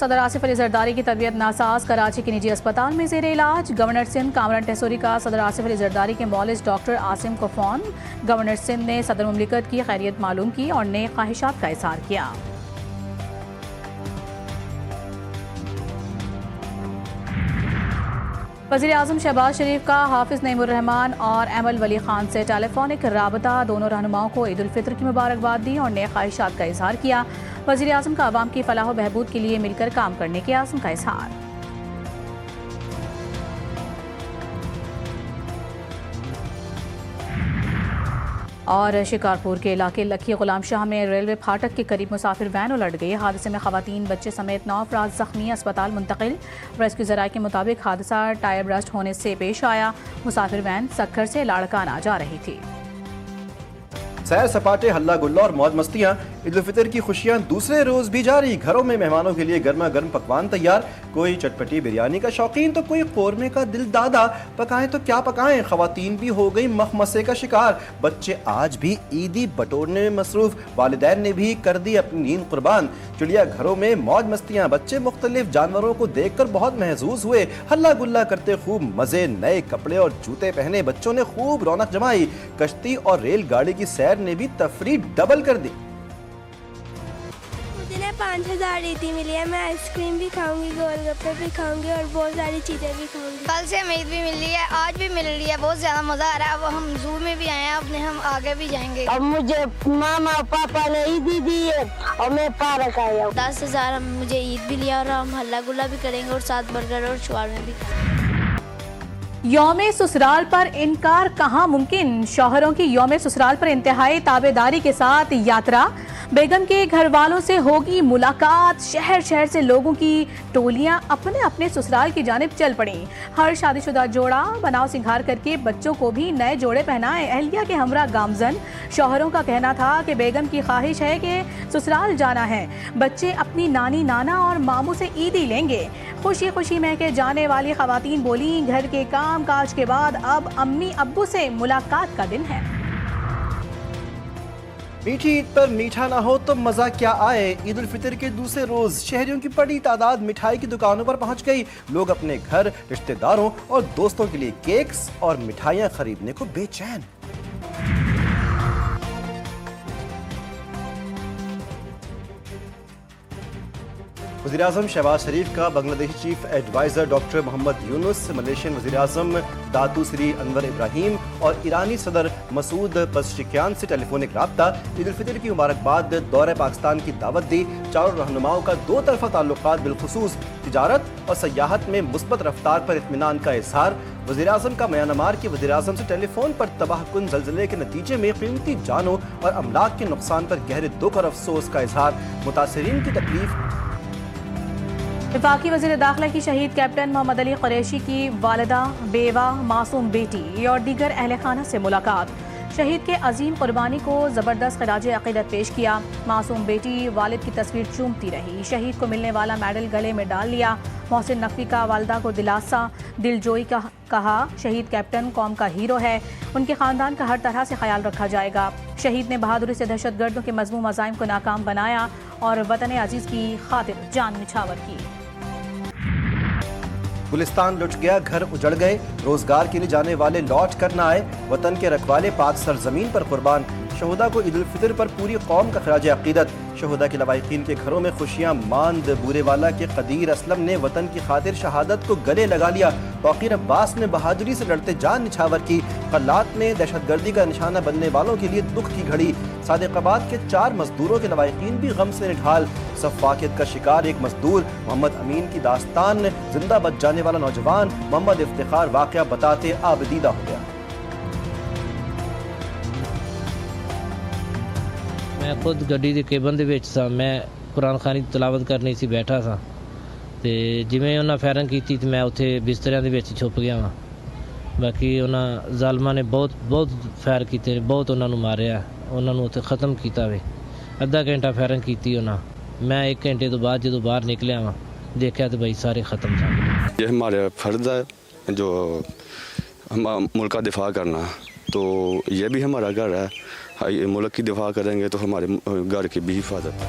صدر آصف علی زرداری کی طبیعت ناساز، کراچی کے نجی اسپتال میں زیر علاج۔ گورنر سندھ کامران ٹیسوری کا صدر آصف علی زرداری کے معالج ڈاکٹر عاصم کو فون۔ گورنر سندھ نے صدر مملکت کی خیریت معلوم کی اور نیک خواہشات کا اظہار کیا۔ وزیر اعظم شہباز شریف کا حافظ نعیم الرحمن اور ایمل ولی خان سے ٹیلی فونک رابطہ، دونوں رہنماؤں کو عید الفطر کی مبارکباد دی اور نیک خواہشات کا اظہار کیا۔ وزیر اعظم کا عوام کی فلاح و بہبود کے لیے مل کر کام کرنے کے عزم کا اظہار۔ اور شکارپور کے علاقے لکھی غلام شاہ میں ریلوے پھاٹک کے قریب مسافر وین الٹ گئی۔ حادثے میں خواتین، بچے سمیت 9 افراد زخمی، اسپتال منتقل۔ ریسکیو ذرائع کے مطابق حادثہ ٹائر برسٹ ہونے سے پیش آیا۔ مسافر وین سکھر سے لاڑکانہ جا رہی تھی۔ سیر سپاٹے، ہلا گلا اور موج مستیاں، عید الفطر کی خوشیاں دوسرے روز بھی جاری۔ گھروں میں مہمانوں کے لیے گرما گرم پکوان تیار، کوئی چٹپٹی بریانی کا شوقین تو کوئی قورمے کا دل دادا۔ پکائیں تو کیا پکائیں، خواتین بھی ہو گئی مخمصے کا شکار۔ بچے آج بھی عیدی بٹورنے میں مصروف، والدین نے بھی کر دی اپنی نیند قربان۔ چڑیا گھروں میں موج مستیاں، بچے مختلف جانوروں کو دیکھ کر بہت محظوظ ہوئے، ہلا گلا کرتے خوب مزے، نئے کپڑے اور جوتے پہنے بچوں نے خوب رونق جمائی۔ کشتی اور ریل گاڑی کی سیر نے بھی تفریح ڈبل کر دی۔ مجھے 5000 عیدی ملی ہے، میں آئس کریم بھی کھاؤں گی، گول گپے بھی کھاؤں گی اور بہت ساری چیزیں بھی کھاؤں گی۔ کل سے ہمیں عید بھی مل رہی ہے، آج بھی مل رہی ہے، بہت زیادہ مزہ آ رہا ہے۔ اب ہم زو میں بھی آئے ہیں، اب ہم آگے بھی جائیں گے۔ اب مجھے ماما پاپا نے عیدی دی ہے اور میں پارک آیا ہوں۔ 10,000 مجھے عید بھی لیا اور ہم ہلا گلا بھی کریں گے اور ساتھ برگر اور شورمے بھی کھائیں گے۔ یوم سسرال پر انکار کہاں ممکن؟ شوہروں کی یوم سسرال پر انتہائی تابعداری کے ساتھ یاترا، بیگم کے گھر والوں سے ہوگی ملاقات۔ شہر شہر سے لوگوں کی ٹولیاں اپنے اپنے سسرال کی جانب چل پڑیں۔ ہر شادی شدہ جوڑا بناؤ سنگھار کر کے بچوں کو بھی نئے جوڑے پہنائے۔ اہلیہ کے ہمراہ گامزن شوہروں کا کہنا تھا کہ بیگم کی خواہش ہے کہ سسرال جانا ہے، بچے اپنی نانی نانا اور ماموں سے عیدی لیں گے۔ خوشی خوشی مہکے جانے والی خواتین بولیں، گھر کے کام کاج کے بعد اب امی ابو سے ملاقات کا دن ہے۔ میٹھی عید پر میٹھا نہ ہو تو مزہ کیا آئے۔ عید الفطر کے دوسرے روز شہریوں کی بڑی تعداد مٹھائی کی دکانوں پر پہنچ گئی۔ لوگ اپنے گھر، رشتہ داروں اور دوستوں کے لیے کیکس اور مٹھائیاں خریدنے کو بے چین۔ وزیراعظم شہباز شریف کا بنگلہ دیشی چیف ایڈوائزر ڈاکٹر محمد یونس، ملیشین وزیراعظم داتو سری انور ابراہیم اور ایرانی صدر مسعود پزشکیان سے ٹیلی فونک رابطہ، عید الفطر کی مبارکباد، دورہ پاکستان کی دعوت دی۔ چاروں رہنماؤں کا دو طرفہ تعلقات بالخصوص تجارت اور سیاحت میں مثبت رفتار پر اطمینان کا اظہار۔ وزیراعظم کا میانمار کے وزیراعظم سے ٹیلی فون پر تباہ کن زلزلے کے نتیجے میں قیمتی جانوں اور املاک کے نقصان پر گہرے دکھ اور افسوس کا اظہار۔ متاثرین کی تکلیف۔ وفاقی وزیر داخلہ کی شہید کیپٹن محمد علی قریشی کی والدہ، بیوہ، معصوم بیٹی اور دیگر اہل خانہ سے ملاقات۔ شہید کے عظیم قربانی کو زبردست خراج عقیدت پیش کیا۔ معصوم بیٹی والد کی تصویر چومتی رہی۔ شہید کو ملنے والا میڈل گلے میں ڈال لیا۔ محسن نقوی کا والدہ کو دلاسا، دل جوئی کا کہا، شہید کیپٹن قوم کا ہیرو ہے، ان کے خاندان کا ہر طرح سے خیال رکھا جائے گا۔ شہید نے بہادری سے دہشت گردوں کے مذموم عزائم کو ناکام بنایا اور وطن عزیز کی خاطر جان نچھاور کی۔ گلستان لٹ گیا، گھر اجڑ گئے، روزگار کے لیے جانے والے لوٹ کر نہ آئے، وطن کے رکھوالے پاک سرزمین پر قربان۔ شہداء کو عید الفطر پر پوری قوم کا خراج عقیدت۔ شہداء کے لواحقین کے گھروں میں خوشیاں ماند۔ بورے والا کے قدیر اسلم نے وطن کی خاطر شہادت کو گلے لگا لیا۔ توقیر عباس نے بہادری سے لڑتے جان نچھاور کی۔ قلات میں دہشت گردی کا نشانہ بننے والوں کے لیے دکھ کی گھڑی۔ صادق آباد کے 4 مزدوروں کے لواحقین بھی غم سے نڈھال۔ سفاکیت کا شکار ایک مزدور، محمد امین کی داستان، زندہ بچ جانے والا نوجوان محمد افتخار واقعہ بتاتے آبدیدہ ہو گیا۔ میں خود گڈی کے کیبن دے وچ سا، میں قرآن خوانی تلاوت کرنی سی بیٹھا سا تے جویں انہاں فائرنگ کیتی تے میں اتھے بستریاں دے وچ چھپ گیا ہاں۔ باقی انہاں ظالماں نے بہت فائر کیتے، بہت انہاں نوں ماریا، انہاں نوں اتھے ختم کیتا وے۔ آدھا گھنٹہ فائرنگ کیتی انہاں، میں 1 گھنٹے تو بعد جدوں باہر نکلیا ہاں دیکھا تو بھائی سارے ختم تھا۔ یہ ہمارا فرض ہے جو ہم ملک کا دفاع کرنا، تو یہ بھی ہمارا گھر ہے، ملک کی دفاع کریں گے تو ہمارے گھر کی بھی حفاظت ہے۔